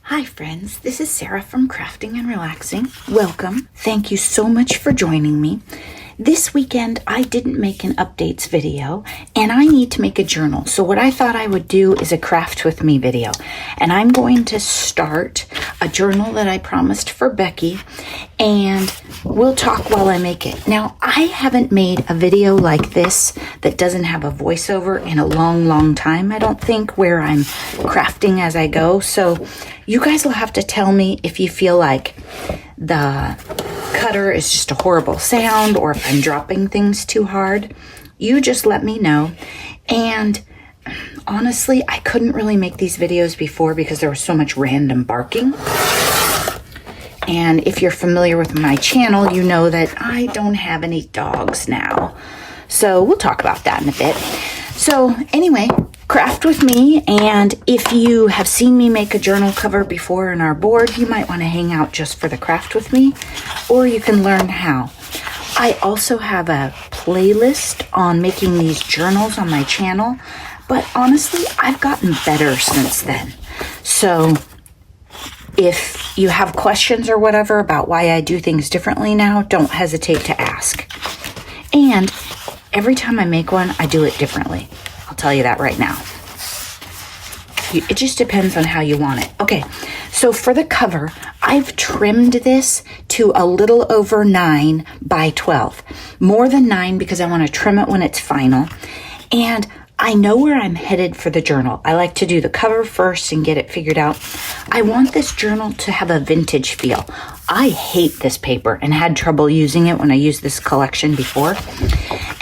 Hi friends, this is Sarah from Crafting and Relaxing. Welcome. Thank you so much for joining me. This weekend I didn't make an updates video and I need to make a journal. So what I thought I would do is a craft with me video. And I'm going to start a journal that I promised for Becky and we'll talk while I make it. Now I haven't made a video like this that doesn't have a voiceover in a long time, I don't think, where I'm crafting as I go. So you guys will have to tell me if you feel like the cutter is just a horrible sound or if I'm dropping things too hard. You just let me know. And honestly, I couldn't really make these videos before because there was so much random barking. And if you're familiar with my channel, you know that I don't have any dogs now. So we'll talk about that in a bit. So anyway, craft with me, and if you have seen me make a journal cover before in our board, you might want to hang out just for the craft with me, or you can learn how. I also have a playlist on making these journals on my channel, but honestly, I've gotten better since then. So if you have questions or whatever about why I do things differently now, don't hesitate to ask. And every time I make one, I do it differently. I'll tell you that right now. It just depends on how you want it. Okay, so for the cover, I've trimmed this to a little over 9 by 12. More than 9 because I want to trim it when it's final. And I know where I'm headed for the journal. I like to do the cover first and get it figured out. I want this journal to have a vintage feel. I hate this paper and had trouble using it when I used this collection before.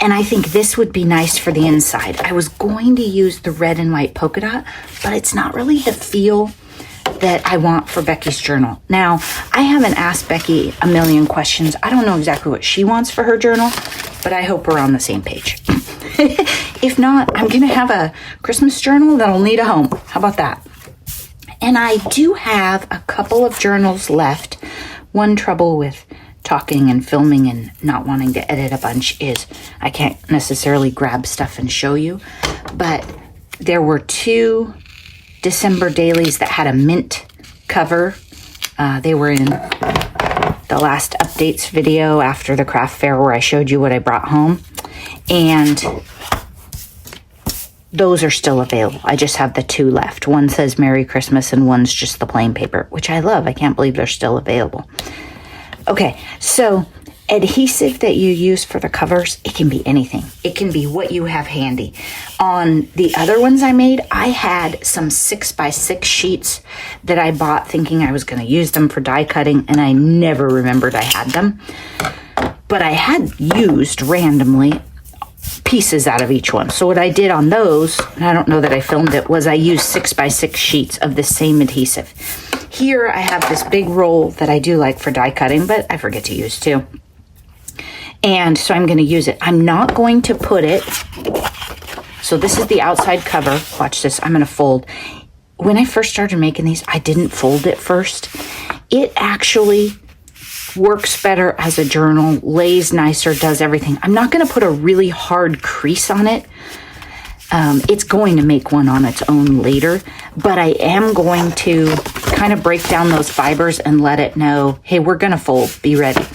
And I think this would be nice for the inside. I was going to use the red and white polka dot, but it's not really the feel that I want for Becky's journal. Now, I haven't asked Becky a million questions. I don't know exactly what she wants for her journal, but I hope we're on the same page. If not, I'm going to have a Christmas journal that'll need a home. How about that? And I do have a couple of journals left. One trouble with talking and filming and not wanting to edit a bunch is I can't necessarily grab stuff and show you. But there were 2 December dailies that had a mint cover. They were in the last updates video after the craft fair where I showed you what I brought home. And those are still available. I just have the 2 left. One says Merry Christmas and one's just the plain paper, which I love. I can't believe they're still available. Okay, so adhesive that you use for the covers, it can be anything. It can be what you have handy. On the other ones I made, I had some 6x6 sheets that I bought thinking I was going to use them for die cutting, and I never remembered I had them. But I had used randomly pieces out of each one. So what I did on those, and I don't know that I filmed it, was I used 6x6 sheets of the same adhesive. Here I have this big roll that I do like for die cutting, but I forget to use too. And so I'm going to use it. I'm not going to put it, so this is the outside cover. Watch this, I'm going to fold. When I first started making these, I didn't fold it first. It actually works better as a journal, lays nicer, does everything. I'm not going to put a really hard crease on it. It's going to make one on its own later, but I am going to kind of break down those fibers and let it know, hey, we're going to fold, be ready.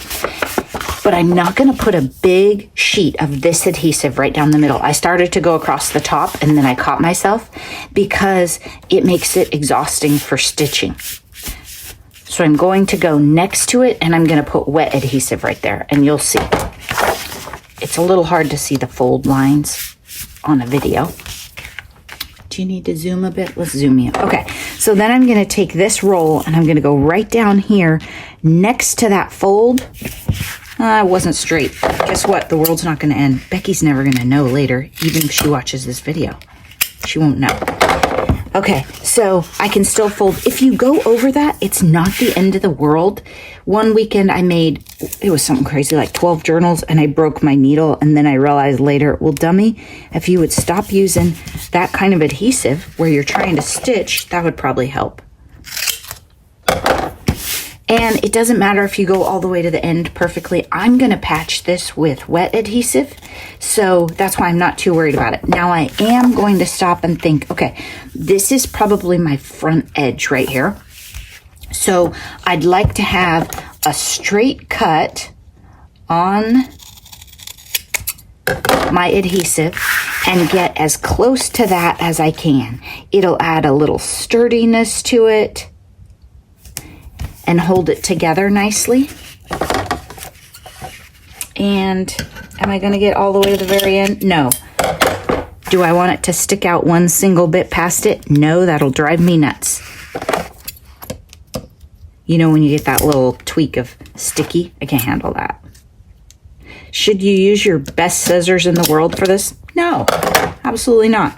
But I'm not going to put a big sheet of this adhesive right down the middle. I started to go across the top and then I caught myself because it makes it exhausting for stitching. So I'm going to go next to it and I'm going to put wet adhesive right there and you'll see. It's a little hard to see the fold lines on a video. Do you need to zoom a bit? Let's zoom you. Okay, so then I'm going to take this roll and I'm going to go right down here next to that fold. It wasn't straight. Guess what? The world's not going to end. Becky's never going to know later, even if she watches this video. She won't know. Okay, so I can still fold. If you go over that, it's not the end of the world. One weekend I made, it was something crazy, like 12 journals, and I broke my needle, and then I realized later, well, dummy, if you would stop using that kind of adhesive where you're trying to stitch, that would probably help. And it doesn't matter if you go all the way to the end perfectly. I'm going to patch this with wet adhesive, so that's why I'm not too worried about it. Now I am going to stop and think, okay, this is probably my front edge right here. So I'd like to have a straight cut on my adhesive and get as close to that as I can. It'll add a little sturdiness to it and hold it together nicely. And am I going to get all the way to the very end? No. Do I want it to stick out one single bit past it? No, that'll drive me nuts. You know when you get that little tweak of sticky? I can't handle that. Should you use your best scissors in the world for this? No, absolutely not.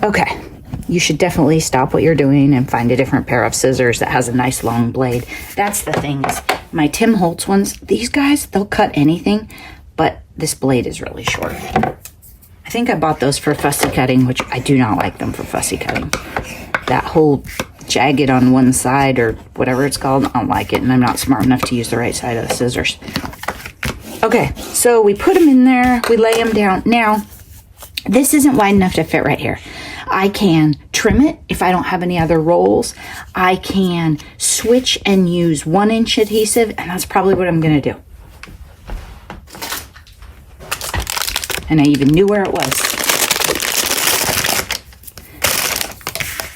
Okay, you should definitely stop what you're doing and find a different pair of scissors that has a nice long blade. That's the thing is, my Tim Holtz ones, these guys, they'll cut anything, but this blade is really short. I think I bought those for fussy cutting, which I do not like them for fussy cutting. That whole jagged on one side or whatever it's called, I don't like it, and I'm not smart enough to use the right side of the scissors. Okay, so we put them in there, we lay them down. Now, this isn't wide enough to fit right here. I can trim it if I don't have any other rolls. I can switch and use 1-inch adhesive, and that's probably what I'm gonna do. And I even knew where it was.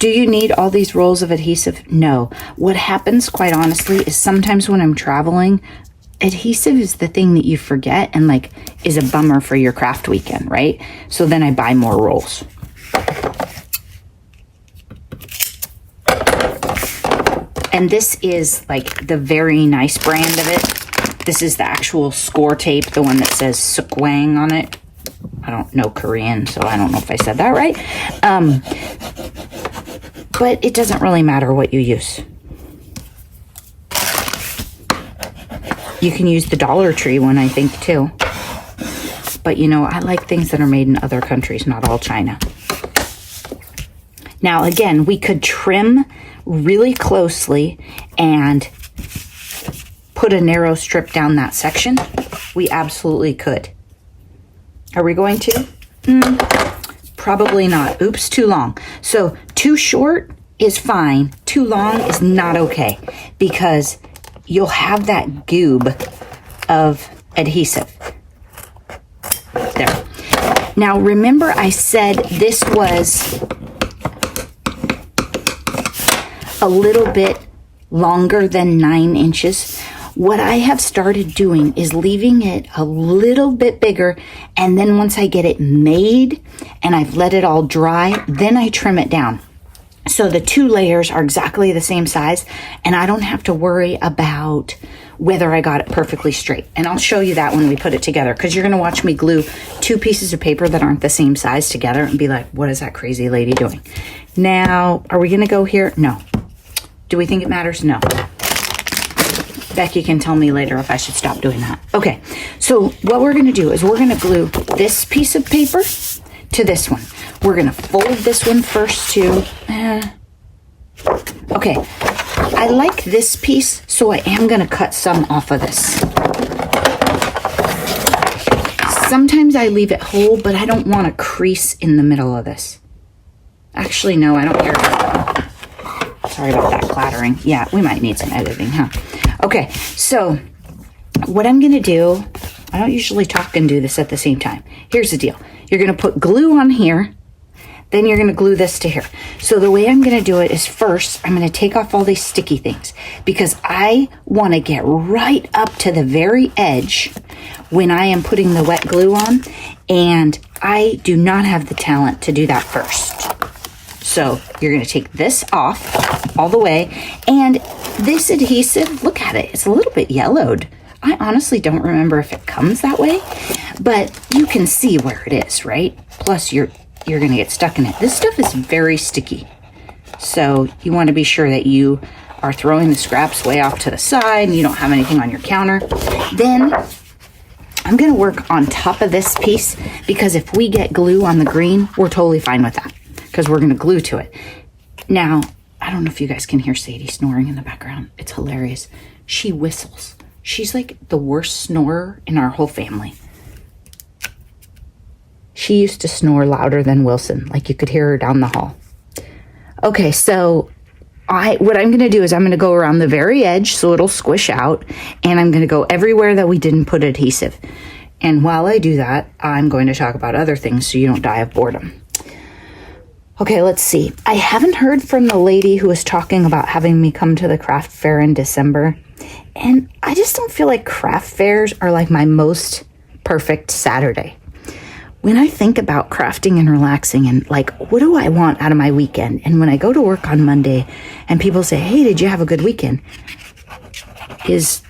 Do you need all these rolls of adhesive? No. What happens, quite honestly, is sometimes when I'm traveling, adhesive is the thing that you forget and like is a bummer for your craft weekend, right? So then I buy more rolls. And this is like the very nice brand of it. This is the actual score tape, the one that says Sukwang on it. I don't know Korean, so I don't know if I said that right. But it doesn't really matter what you use. You can use the Dollar Tree one, I think, too. But, you know, I like things that are made in other countries, not all China. Now, again, we could trim really closely and put a narrow strip down that section. We absolutely could. Are we going to? Probably not. Oops, too long. So too short is fine. Too long is not okay because you'll have that goob of adhesive. There. Now remember I said this was a little bit longer than 9 inches. What I have started doing is leaving it a little bit bigger, and then once I get it made and I've let it all dry, then I trim it down. So the 2 layers are exactly the same size, and I don't have to worry about whether I got it perfectly straight. And I'll show you that when we put it together, because you're going to watch me glue 2 pieces of paper that aren't the same size together and be like, what is that crazy lady doing? Now, are we going to go here? No. Do we think it matters? No. Becky can tell me later if I should stop doing that. Okay, so what we're going to do is we're going to glue this piece of paper to this one. We're going to fold this one first too. Okay, I like this piece, so I am going to cut some off of this. Sometimes I leave it whole, but I don't want a crease in the middle of this. Actually, no, I don't care about that. Sorry about that clattering. Yeah, we might need some editing, huh? Okay, so what I'm going to do, I don't usually talk and do this at the same time. Here's the deal. You're going to put glue on here, then you're going to glue this to here. So the way I'm going to do it is first, I'm going to take off all these sticky things because I want to get right up to the very edge when I am putting the wet glue on, and I do not have the talent to do that first. So you're going to take this off all the way, and this adhesive, look at it, it's a little bit yellowed. I honestly don't remember if it comes that way, but you can see where it is, right? Plus you're going to get stuck in it. This stuff is very sticky. So you want to be sure that you are throwing the scraps way off to the side and you don't have anything on your counter. Then I'm going to work on top of this piece because if we get glue on the green, we're totally fine with that because we're going to glue to it. Now, I don't know if you guys can hear Sadie snoring in the background. It's hilarious. She whistles. She's like the worst snorer in our whole family. She used to snore louder than Wilson, like you could hear her down the hall. Okay, so what I'm going to do is I'm going to go around the very edge so it'll squish out, and I'm going to go everywhere that we didn't put adhesive. And while I do that, I'm going to talk about other things so you don't die of boredom. Okay, let's see. I haven't heard from the lady who was talking about having me come to the craft fair in December. And I just don't feel like craft fairs are like my most perfect Saturday. When I think about crafting and relaxing and like, what do I want out of my weekend? And when I go to work on Monday and people say, hey, did you have a good weekend? Is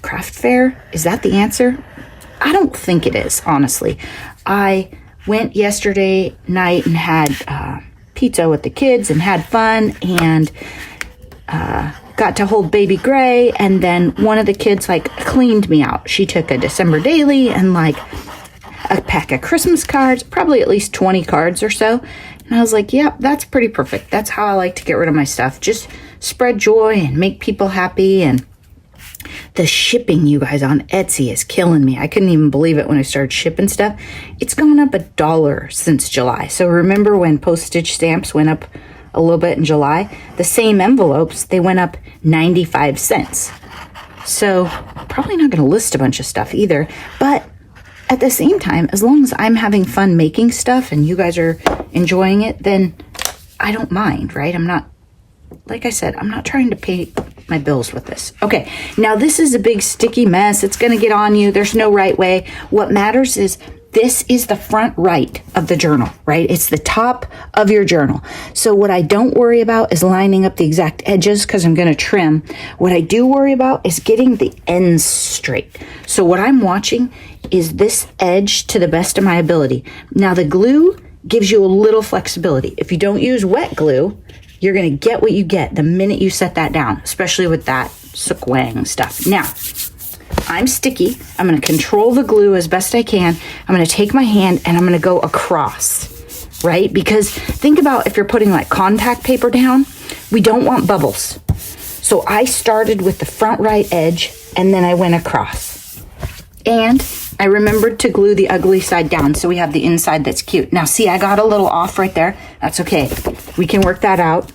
craft fair, is that the answer? I don't think it is, honestly. I went yesterday night and had pizza with the kids and had fun and got to hold baby Gray, and then one of the kids like cleaned me out. She took a December daily and like a pack of Christmas cards, probably at least 20 cards or so. And I was like, yep, that's pretty perfect. That's how I like to get rid of my stuff. Just spread joy and make people happy. And the shipping, you guys, on Etsy is killing me. I couldn't even believe it when I started shipping stuff. It's gone up $1 since July. So remember when postage stamps went up a little bit in July? The same envelopes, they went up 95 cents. So probably not going to list a bunch of stuff either. But at the same time, as long as I'm having fun making stuff and you guys are enjoying it, then I don't mind, right? I'm not, like I said, I'm not trying to pay my bills with this. Okay, now this is a big sticky mess. It's going to get on you. There's no right way. What matters is this is the front right of the journal, right? It's the top of your journal. So what I don't worry about is lining up the exact edges because I'm going to trim. What I do worry about is getting the ends straight. So what I'm watching is this edge to the best of my ability. Now the glue gives you a little flexibility. If you don't use wet glue, you're going to get what you get the minute you set that down, especially with that sukwang stuff. Now, I'm sticky. I'm going to control the glue as best I can. I'm going to take my hand and I'm going to go across, right? Because think about if you're putting like contact paper down, we don't want bubbles. So I started with the front right edge and then I went across. And I remembered to glue the ugly side down so we have the inside that's cute. Now see, I got a little off right there. That's okay. We can work that out.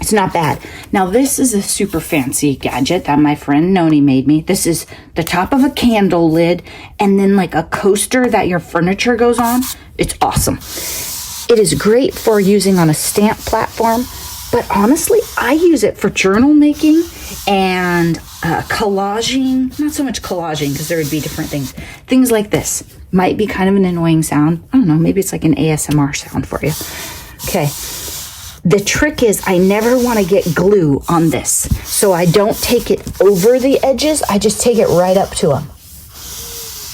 It's not bad. Now this is a super fancy gadget that my friend Noni made me. This is the top of a candle lid and then like a coaster that your furniture goes on. It's awesome. It is great for using on a stamp platform, but honestly, I use it for journal making and collaging. Not so much collaging because there would be different things. Things like this might be kind of an annoying sound. I don't know, maybe it's like an ASMR sound for you. Okay. The trick is I never want to get glue on this. So I don't take it over the edges. I just take it right up to them.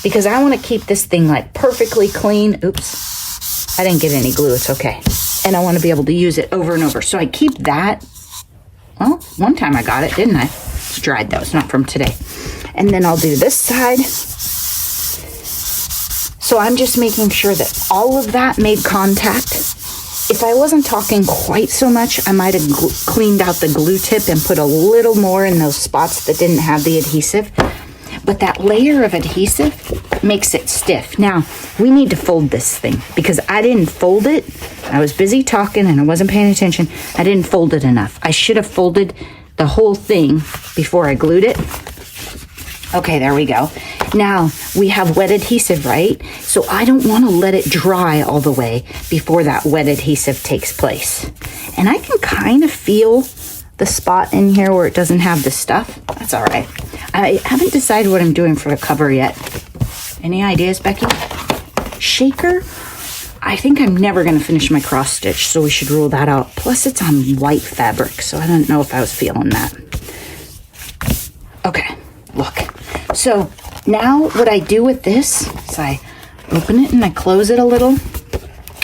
Because I want to keep this thing like perfectly clean. Oops. I didn't get any glue. It's okay. And I want to be able to use it over and over. So I keep that. Well, one time I got it, didn't I? It's dried though. It's not from today. And then I'll do this side. So I'm just making sure that all of that made contact. If I wasn't talking quite so much, I might have cleaned out the glue tip and put a little more in those spots that didn't have the adhesive. But that layer of adhesive makes it stiff. Now, we need to fold this thing because I didn't fold it. I was busy talking and I wasn't paying attention. I didn't fold it enough. I should have folded the whole thing before I glued it. Okay, there we go. Now, we have wet adhesive, right? So I don't want to let it dry all the way before that wet adhesive takes place. And I can kind of feel the spot in here where it doesn't have the stuff. That's all right. I haven't decided what I'm doing for the cover yet. Any ideas, Becky? Shaker? I think I'm never going to finish my cross stitch, so we should rule that out. Plus, it's on white fabric, so I don't know if I was feeling that. Okay, look. So now what I do with this is I open it and I close it a little.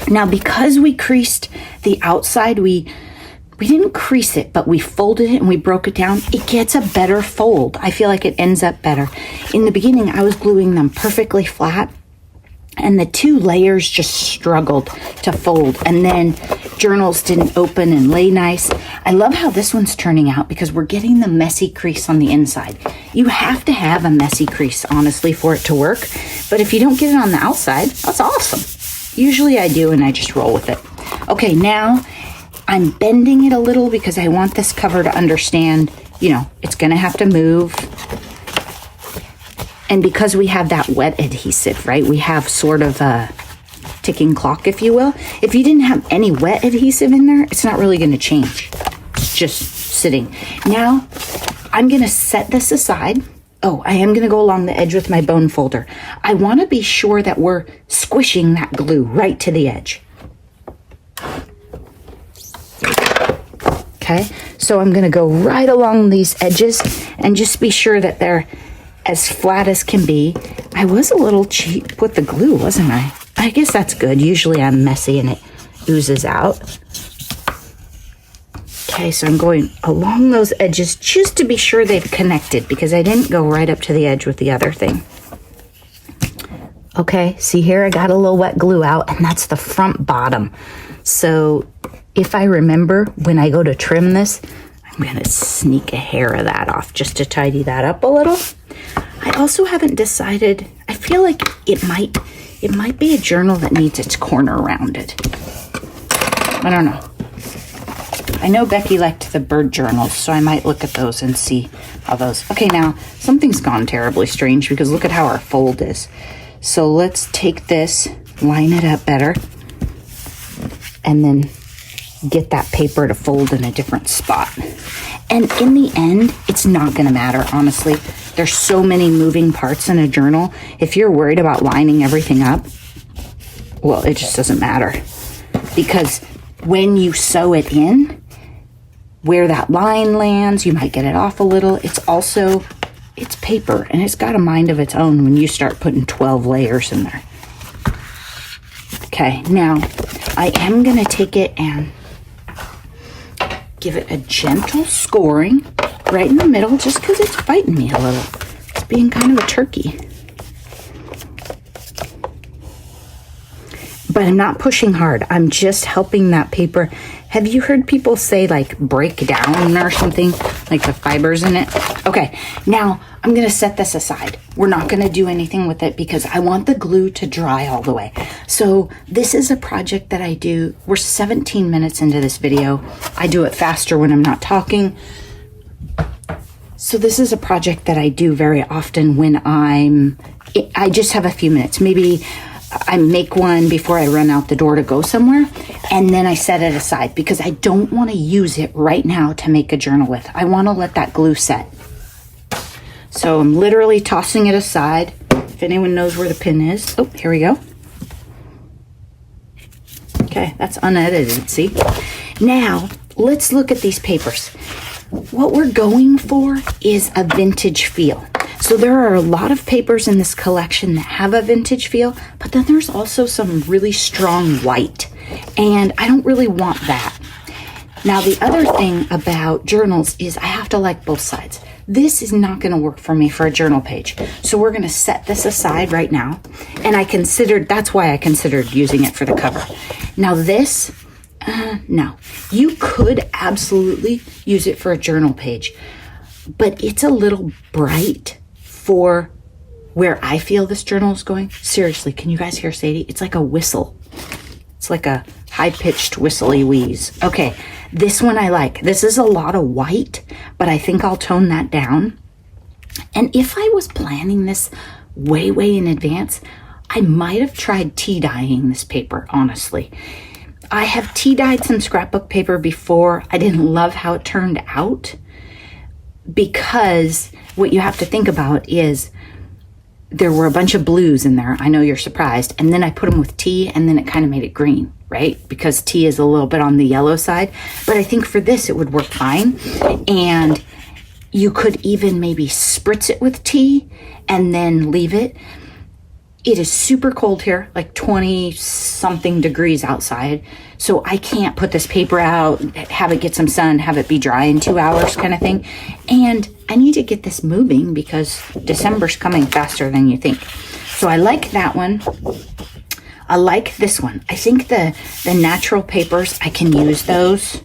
Now, because we creased the outside, we didn't crease it, but we folded it and we broke it down. It gets a better fold. I feel like it ends up better. In the beginning, I was gluing them perfectly flat and the two layers just struggled to fold. And then journals didn't open and lay nice. I love how this one's turning out because we're getting the messy crease on the inside. You have to have a messy crease, honestly, for it to work. But if you don't get it on the outside, that's awesome. Usually I do and I just roll with it. Okay, now I'm bending it a little because I want this cover to understand, you know, it's going to have to move. And because we have that wet adhesive, right, we have sort of a ticking clock, if you will. If you didn't have any wet adhesive in there, it's not really going to change. It's just sitting. Now, I'm going to set this aside. Oh, I am going to go along the edge with my bone folder. I want to be sure that we're squishing that glue right to the edge. Okay, so I'm going to go right along these edges and just be sure that they're as flat as can be. I was a little cheap with the glue, wasn't I? I guess that's good. Usually I'm messy and it oozes out. Okay, so I'm going along those edges just to be sure they've connected because I didn't go right up to the edge with the other thing. Okay, see here, I got a little wet glue out, and that's the front bottom. So if I remember when I go to trim this, I'm going to sneak a hair of that off just to tidy that up a little. I also haven't decided, I feel like it might be a journal that needs its corner rounded. I don't know. I know Becky liked the bird journals, so I might look at those and see how those... Okay, now, something's gone terribly strange because look at how our fold is. So let's take this, line it up better, and then get that paper to fold in a different spot. And in the end, it's not going to matter, honestly. There's so many moving parts in a journal. If you're worried about lining everything up, well, it just doesn't matter. Because when you sew it in, where that line lands, you might get it off a little. It's paper, and it's got a mind of its own when you start putting 12 layers in there. Okay, now I am going to take it and give it a gentle scoring right in the middle just because it's biting me a little. It's being kind of a turkey. But I'm not pushing hard. I'm just helping that paper. Have you heard people say like break down or something? Like the fibers in it? Okay, now I'm going to set this aside. We're not going to do anything with it because I want the glue to dry all the way. So this is a project that I do. We're 17 minutes into this video. I do it faster when I'm not talking. So this is a project that I do very often when I just have a few minutes. Maybe I make one before I run out the door to go somewhere, and then I set it aside because I don't want to use it right now to make a journal with. I want to let that glue set. So I'm literally tossing it aside. If anyone knows where the pin is. Oh, here we go. Okay, that's unedited, see? Now, let's look at these papers. What we're going for is a vintage feel. So there are a lot of papers in this collection that have a vintage feel, but then there's also some really strong white, and I don't really want that. Now, the other thing about journals is I have to like both sides. This is not going to work for me for a journal page. So we're going to set this aside right now. And that's why I considered using it for the cover. Now this, no. You could absolutely use it for a journal page, but it's a little bright for where I feel this journal is going. Seriously, can you guys hear Sadie? It's like a whistle. It's like a high-pitched whistly wheeze. Okay, this one I like. This is a lot of white, but I think I'll tone that down. And if I was planning this way, way in advance, I might have tried tea dyeing this paper, honestly. I have tea dyed some scrapbook paper before. I didn't love how it turned out because what you have to think about is there were a bunch of blues in there. I know you're surprised. And then I put them with tea, and then it kind of made it green, right? Because tea is a little bit on the yellow side. But I think for this, it would work fine. And you could even maybe spritz it with tea and then leave it. It is super cold here, like 20-something degrees outside. So I can't put this paper out, have it get some sun, have it be dry in 2 hours kind of thing. And I need to get this moving because December's coming faster than you think. So I like that one. I like this one. I think the natural papers, I can use those.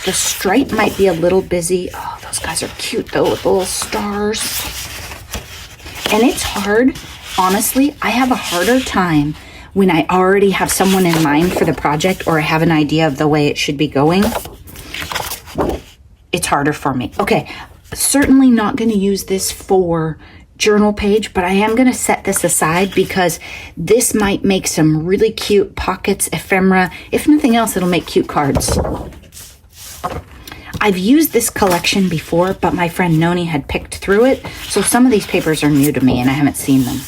The stripe might be a little busy. Oh, those guys are cute though with the little stars. And it's hard. Honestly, I have a harder time when I already have someone in mind for the project or I have an idea of the way it should be going, it's harder for me. Okay, certainly not going to use this for journal page, but I am going to set this aside because this might make some really cute pockets, ephemera. If nothing else, it'll make cute cards. I've used this collection before, but my friend Noni had picked through it, so some of these papers are new to me and I haven't seen them.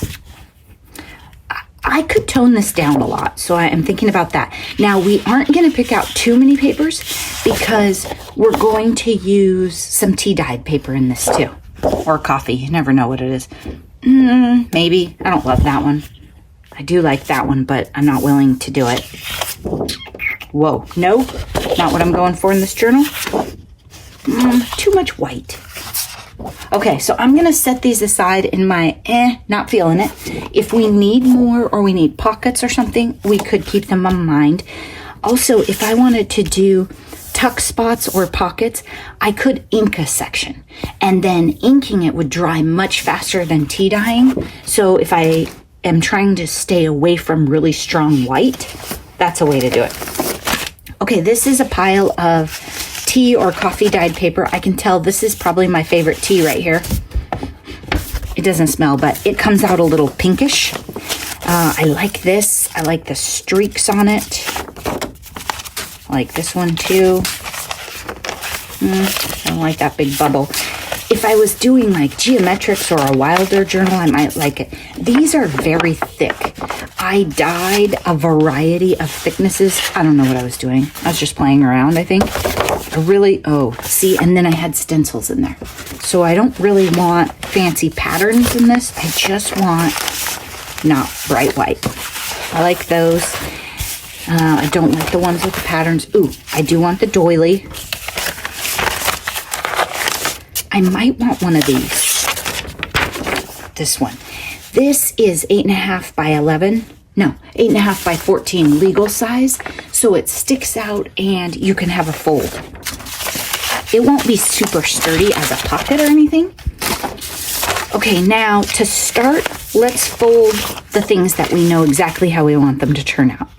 I could tone this down a lot, so I am thinking about that. Now, we aren't going to pick out too many papers because we're going to use some tea-dyed paper in this too. Or coffee. You never know what it is. Maybe. I don't love that one. I do like that one, but I'm not willing to do it. Whoa. No, not what I'm going for in this journal. Too much white. Okay, so I'm going to set these aside in my not feeling it. If we need more or we need pockets or something, we could keep them in mind. Also, if I wanted to do tuck spots or pockets, I could ink a section. And then inking it would dry much faster than tea dyeing. So if I am trying to stay away from really strong white, that's a way to do it. Okay, this is a pile of tea or coffee dyed paper. I can tell this is probably my favorite tea right here. It doesn't smell, but it comes out a little pinkish. I like this. I like the streaks on it. I like this one too. I don't like that big bubble. If I was doing like geometrics or a Wilder journal, I might like it. These are very thick. I dyed a variety of thicknesses. I don't know what I was doing. I was just playing around, I think. See, and then I had stencils in there. So I don't really want fancy patterns in this. I just want not bright white. I like those. I don't like the ones with the patterns. Ooh, I do want the doily. I might want one of these. This one. This is 8.5 by 11. No, 8.5 by 14 legal size. So it sticks out and you can have a fold. It won't be super sturdy as a pocket or anything. Okay, now to start, let's fold the things that we know exactly how we want them to turn out.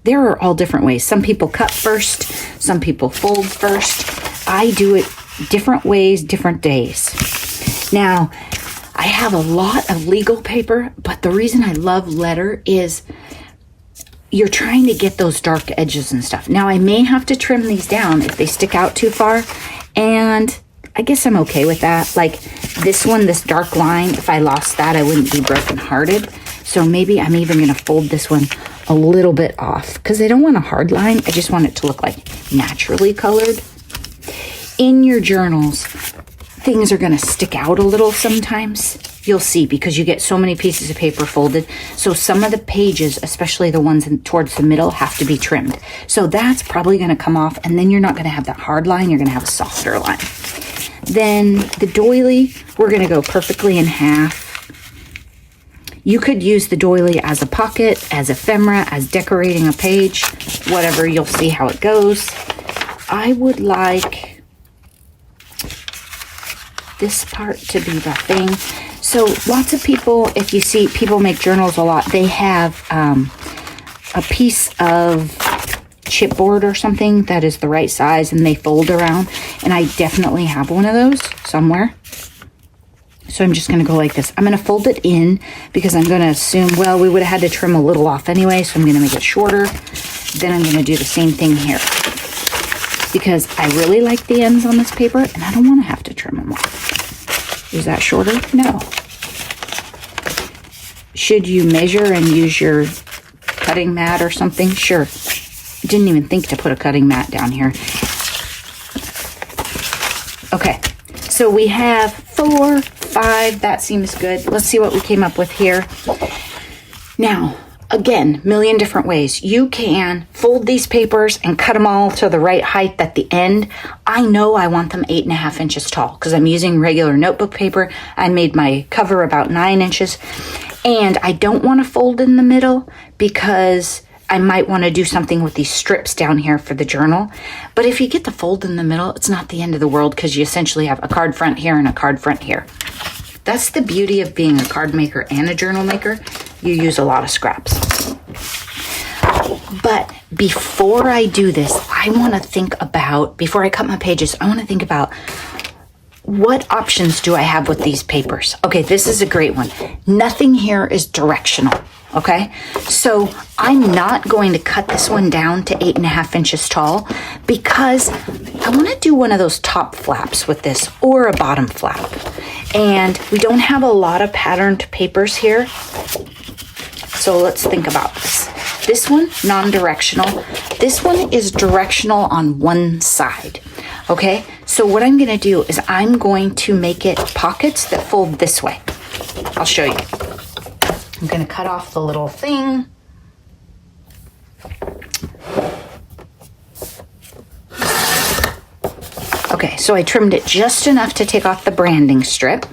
There are all different ways. Some people cut first, some people fold first. I do it different ways, different days. Now, I have a lot of legal paper, but the reason I love letter is you're trying to get those dark edges and stuff. Now, I may have to trim these down if they stick out too far, and I guess I'm okay with that. Like this one, this dark line, if I lost that, I wouldn't be brokenhearted. So maybe I'm even going to fold this one a little bit off because I don't want a hard line. I just want it to look like naturally colored. In your journals, things are going to stick out a little sometimes. You'll see because you get so many pieces of paper folded. So some of the pages, especially the ones towards the middle, have to be trimmed. So that's probably going to come off, and then you're not going to have that hard line. You're going to have a softer line. Then the doily, we're going to go perfectly in half. You could use the doily as a pocket, as ephemera, as decorating a page, whatever. You'll see how it goes. I would like this part to be the thing. So lots of people, if you see people make journals a lot, they have a piece of chipboard or something that is the right size and they fold around. And I definitely have one of those somewhere. So I'm just going to go like this. I'm going to fold it in because I'm going to assume, well, we would have had to trim a little off anyway, so I'm going to make it shorter. Then I'm going to do the same thing here because I really like the ends on this paper and I don't want to have to trim them off. Is that shorter? No. Should you measure and use your cutting mat or something? Sure. I didn't even think to put a cutting mat down here. Okay. So we have 4, 5. That seems good. Let's see what we came up with here. Now, again, million different ways. You can fold these papers and cut them all to the right height at the end. I know I want them 8.5 inches tall because I'm using regular notebook paper. I made my cover about 9 inches. And I don't want to fold in the middle because I might want to do something with these strips down here for the journal. But if you get the fold in the middle, it's not the end of the world because you essentially have a card front here and a card front here. That's the beauty of being a card maker and a journal maker. You use a lot of scraps. But before I do this, I want to think about, before I cut my pages, I want to think about what options do I have with these papers? Okay, this is a great one. Nothing here is directional, okay? So I'm not going to cut this one down to 8.5 inches tall because I want to do one of those top flaps with this or a bottom flap. And we don't have a lot of patterned papers here. So let's think about this. This one, non-directional. This one is directional on one side. Okay, so what I'm going to do is I'm going to make it pockets that fold this way. I'll show you. I'm going to cut off the little thing. Okay, so I trimmed it just enough to take off the branding strip.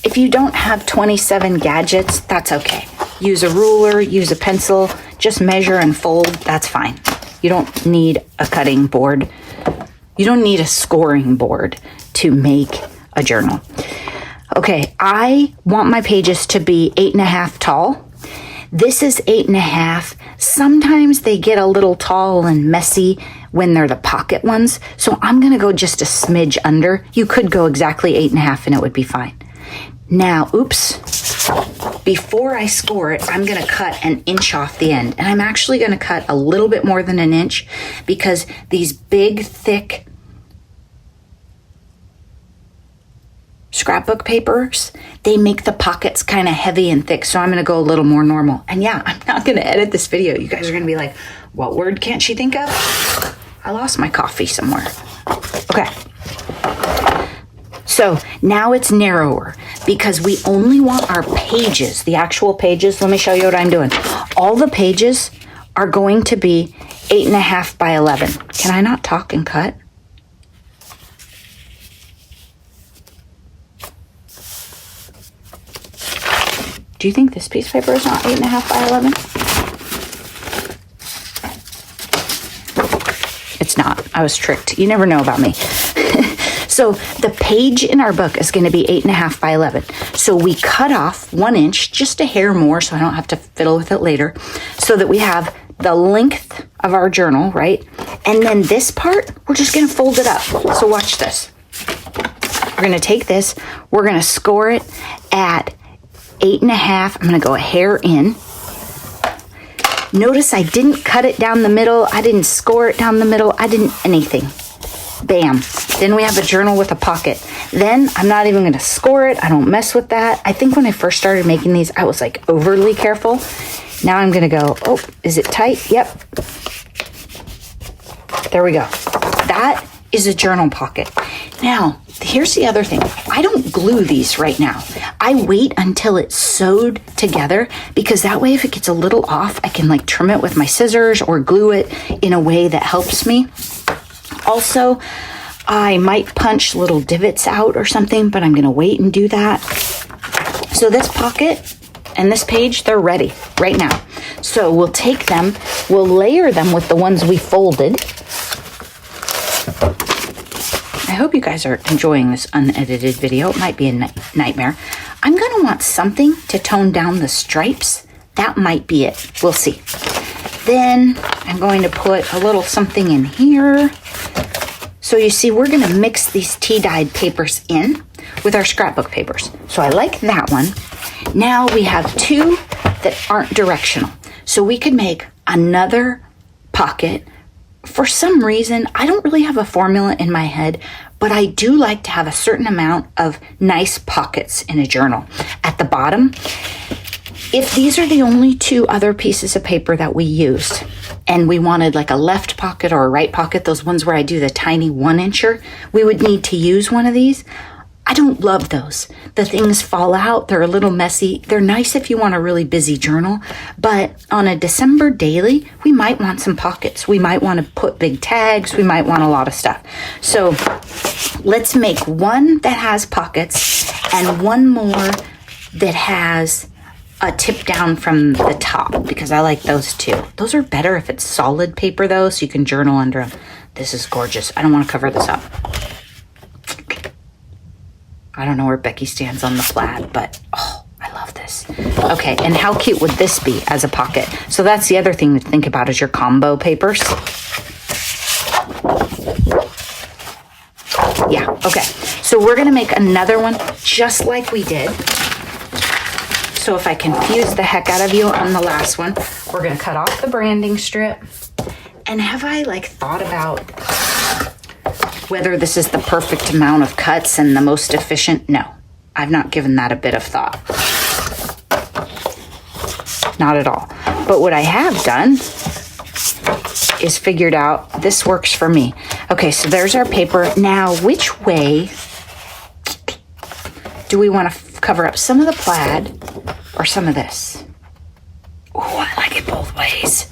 If you don't have 27 gadgets, that's okay. Use a ruler, use a pencil, just measure and fold, that's fine. You don't need a cutting board. You don't need a scoring board to make a journal. Okay, I want my pages to be 8.5 tall. This is 8.5. Sometimes they get a little tall and messy when they're the pocket ones. So I'm gonna go just a smidge under. You could go exactly 8.5 and it would be fine. Now, oops, before I score it, I'm going to cut an inch off the end. And I'm actually going to cut a little bit more than an inch because these big, thick scrapbook papers, they make the pockets kind of heavy and thick. So I'm going to go a little more normal. And yeah, I'm not going to edit this video. You guys are going to be like, what word can't she think of? I lost my coffee somewhere. Okay. So now it's narrower because we only want our pages, the actual pages. Let me show you what I'm doing. All the pages are going to be 8.5 by 11. Can I not talk and cut? Do you think this piece of paper is not 8.5 by 11? It's not. I was tricked. You never know about me. So the page in our book is going to be 8.5 by 11. So we cut off 1 inch, just a hair more so I don't have to fiddle with it later, so that we have the length of our journal, right? And then this part, we're just going to fold it up. So watch this. We're going to take this, we're going to score it at 8.5. I'm going to go a hair in. Notice I didn't cut it down the middle. I didn't score it down the middle. I didn't anything. Bam. Then we have a journal with a pocket. Then I'm not even going to score it. I don't mess with that. I think when I first started making these, I was like overly careful. Now I'm going to go, oh, is it tight? Yep. There we go. That is a journal pocket. Now, here's the other thing. I don't glue these right now. I wait until it's sewed together because that way if it gets a little off, I can like trim it with my scissors or glue it in a way that helps me. Also, I might punch little divots out or something, but I'm going to wait and do that. So this pocket and this page, they're ready right now. So we'll take them, we'll layer them with the ones we folded. I hope you guys are enjoying this unedited video. It might be a nightmare. I'm going to want something to tone down the stripes. That might be it. We'll see. Then I'm going to put a little something in here. So you see, we're going to mix these tea-dyed papers in with our scrapbook papers. So I like that one. Now we have two that aren't directional. So we could make another pocket. For some reason, I don't really have a formula in my head, but I do like to have a certain amount of nice pockets in a journal. At the bottom, if these are the only two other pieces of paper that we used, and we wanted like a left pocket or a right pocket, those ones where I do the tiny 1-incher, we would need to use one of these. I don't love those. The things fall out. They're a little messy. They're nice if you want a really busy journal, but on a December daily, we might want some pockets. We might want to put big tags. We might want a lot of stuff. So let's make one that has pockets and one more that has a tip down from the top because I like those too. Those are better if it's solid paper though, so you can journal under them. This is gorgeous. I don't want to cover this up. I don't know where Becky stands on the plaid, but oh, I love this. this. Okay, and how cute would this be as a pocket? So that's the other thing to think about is your combo papers. Yeah, okay. So we're gonna make another one just like we did. So if I confuse the heck out of you on the last one, we're gonna cut off the branding strip. And have I like thought about whether this is the perfect amount of cuts and the most efficient? No, I've not given that a bit of thought. Not at all. But what I have done is figured out this works for me. Okay, so there's our paper. Now, which way do we want to cover up? Some of the plaid or some of this? Oh, I like it both ways.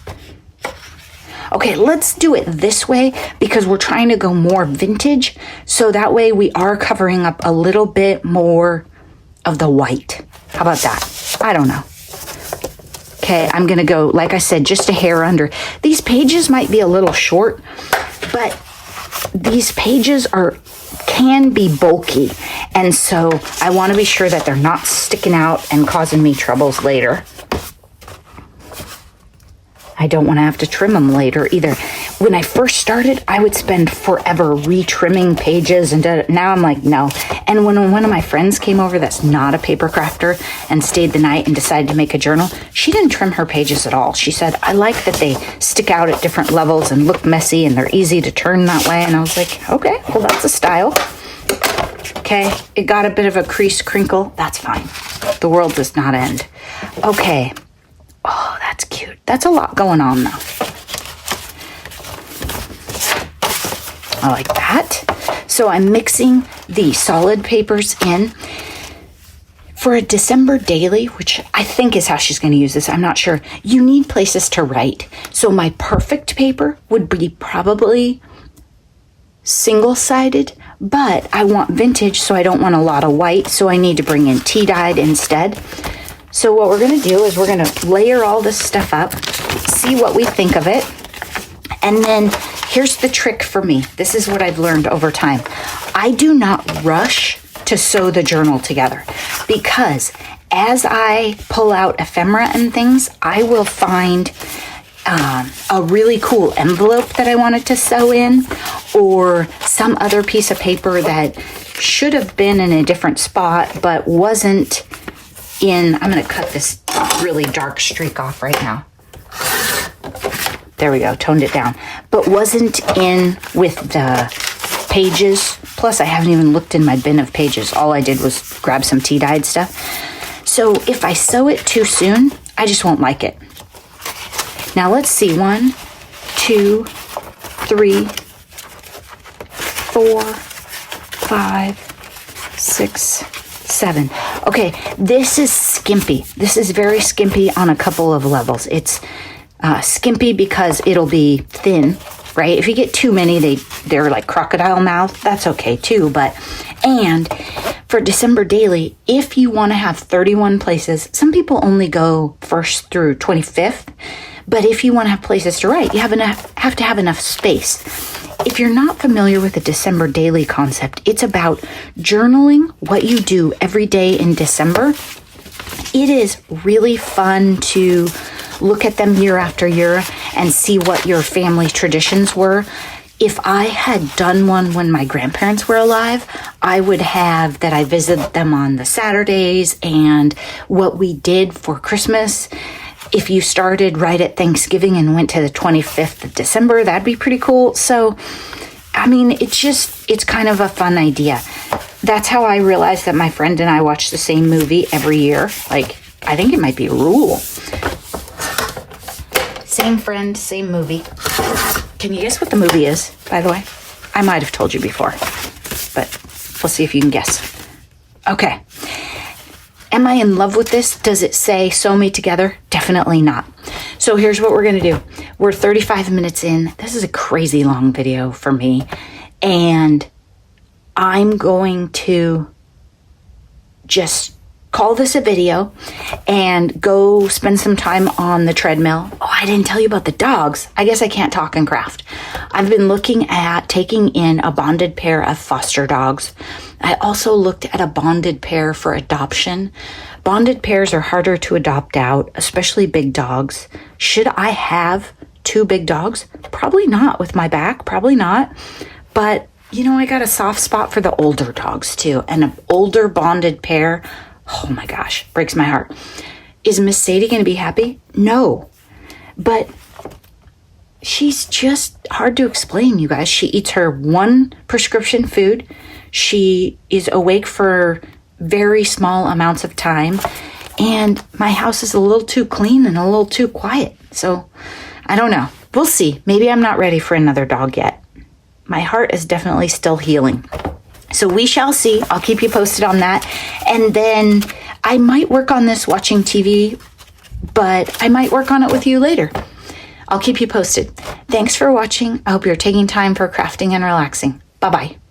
Okay, let's do it this way because we're trying to go more vintage. So that way we are covering up a little bit more of the white. How about that? I don't know. Okay, I'm going to go, like I said, just a hair under. These pages might be a little short, but these pages can be bulky. And so I want to be sure that they're not sticking out and causing me troubles later. I don't want to have to trim them later either. When I first started, I would spend forever re-trimming pages, and now I'm like, no. And when one of my friends came over that's not a paper crafter and stayed the night and decided to make a journal, she didn't trim her pages at all. She said, I like that they stick out at different levels and look messy and they're easy to turn that way. And I was like, okay, well, that's a style. Okay, it got a bit of a crease crinkle. That's fine. The world does not end. Okay. Oh, that's cute. That's a lot going on, though. I like that. So I'm mixing the solid papers in. For a December daily, which I think is how she's going to use this, I'm not sure, you need places to write. So my perfect paper would be probably single-sided, but I want vintage, so I don't want a lot of white, so I need to bring in tea-dyed instead. So what we're going to do is we're going to layer all this stuff up, see what we think of it. And then here's the trick for me. This is what I've learned over time. I do not rush to sew the journal together because as I pull out ephemera and things, I will find a really cool envelope that I wanted to sew in or some other piece of paper that should have been in a different spot but wasn't in. I'm going to cut this really dark streak off right now. There we go, toned it down. But wasn't in with the pages. Plus, I haven't even looked in my bin of pages. All I did was grab some tea-dyed stuff. So if I sew it too soon, I just won't like it. Now let's see. 1, 2, 3, 4, 5, 6, 7. Okay, this is skimpy. This is very skimpy on a couple of levels. It's skimpy because it'll be thin, right? If you get too many, they're like crocodile mouth. That's okay too. And for December daily, if you want to have 31 places, some people only go 1st through 25th. But if you want to have places to write, you have to have enough space. If you're not familiar with the December daily concept, it's about journaling what you do every day in December. It is really fun to look at them year after year and see what your family traditions were. If I had done one when my grandparents were alive, I would have that I visited them on the Saturdays and what we did for Christmas. If you started right at Thanksgiving and went to the 25th of December, that'd be pretty cool. So, I mean, it's kind of a fun idea. That's how I realized that my friend and I watch the same movie every year. Like, I think it might be a rule. Same friend, same movie. Can you guess what the movie is, by the way? I might have told you before, but we'll see if you can guess. Okay. Am I in love with this? Does it say sew me together? Definitely not. So here's what we're going to do. We're 35 minutes in. This is a crazy long video for me. And I'm going to just call this a video and go spend some time on the treadmill. Oh, I didn't tell you about the dogs. I guess I can't talk and craft. I've been looking at taking in a bonded pair of foster dogs. I also looked at a bonded pair for adoption, Bonded pairs are harder to adopt out, especially big dogs. Should I have 2 big dogs? Probably not with my back, probably not. But, I got a soft spot for the older dogs too. And an older bonded pair, oh my gosh, breaks my heart. Is Miss Sadie going to be happy? No. But she's just hard to explain, you guys. She eats her 1 prescription food. She is awake for very small amounts of time. And my house is a little too clean and a little too quiet. So I don't know. We'll see. Maybe I'm not ready for another dog yet. My heart is definitely still healing. So we shall see. I'll keep you posted on that. And then I might work on this watching TV, but I might work on it with you later. I'll keep you posted. Thanks for watching. I hope you're taking time for crafting and relaxing. Bye-bye.